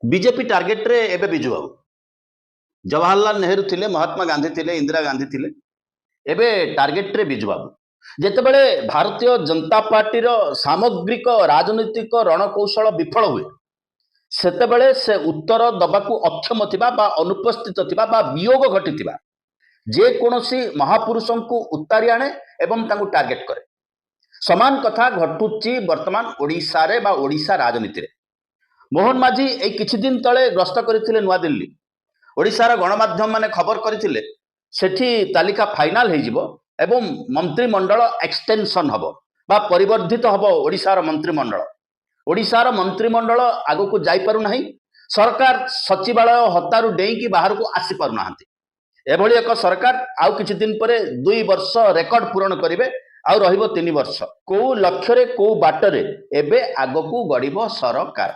BJP target रे एबे बिजू बाबू जवाहरलाल नेहरू थिले महात्मा गांधी थिले इंदिरा गांधी थिले एबे टार्गेट रे बिजू बाबू जेतेबेले भारतीय जनता पार्टी रो सामग्रिक राजनीतिक रणकौशल विफल हुए सेतेबेले से उत्तर दबाकू अक्षम थिबा बा अनुपस्थित थिबा बा वियोग घटिथिबा जे कोनोसी महापुरुषों को उतारी आणे एवं तांको टार्गेट करे। समान कथा घटुची वर्तमान ओडिशा रे बा ओडिशा राजनीति रे। मोहन माझी एक किछि दिन तले ग्रस्त करथिले नुआ दिल्ली ओडिशार गणमाध्यम माने खबर करथिले सेठी तालिका फाइनाल हे जिवो एवं मंत्रिमंडल एक्सटेंशन हबो बा परिवर्धित हबो ओडिशार मंत्रिमंडल। ओडिशार मंत्रिमंडल आगो को जाई पारु नाही, सरकार सचिवालय हतारु डेई की बाहर को आसी पारु नाहंती। एभली एक सरकार आउ किछि दिन परे 2 वर्ष रेकर्ड पूरण करिवे आउ रहिबो 3 वर्ष। को लक्ष्य रे को बाटरे एबे आगो को गड़िबो सरकार।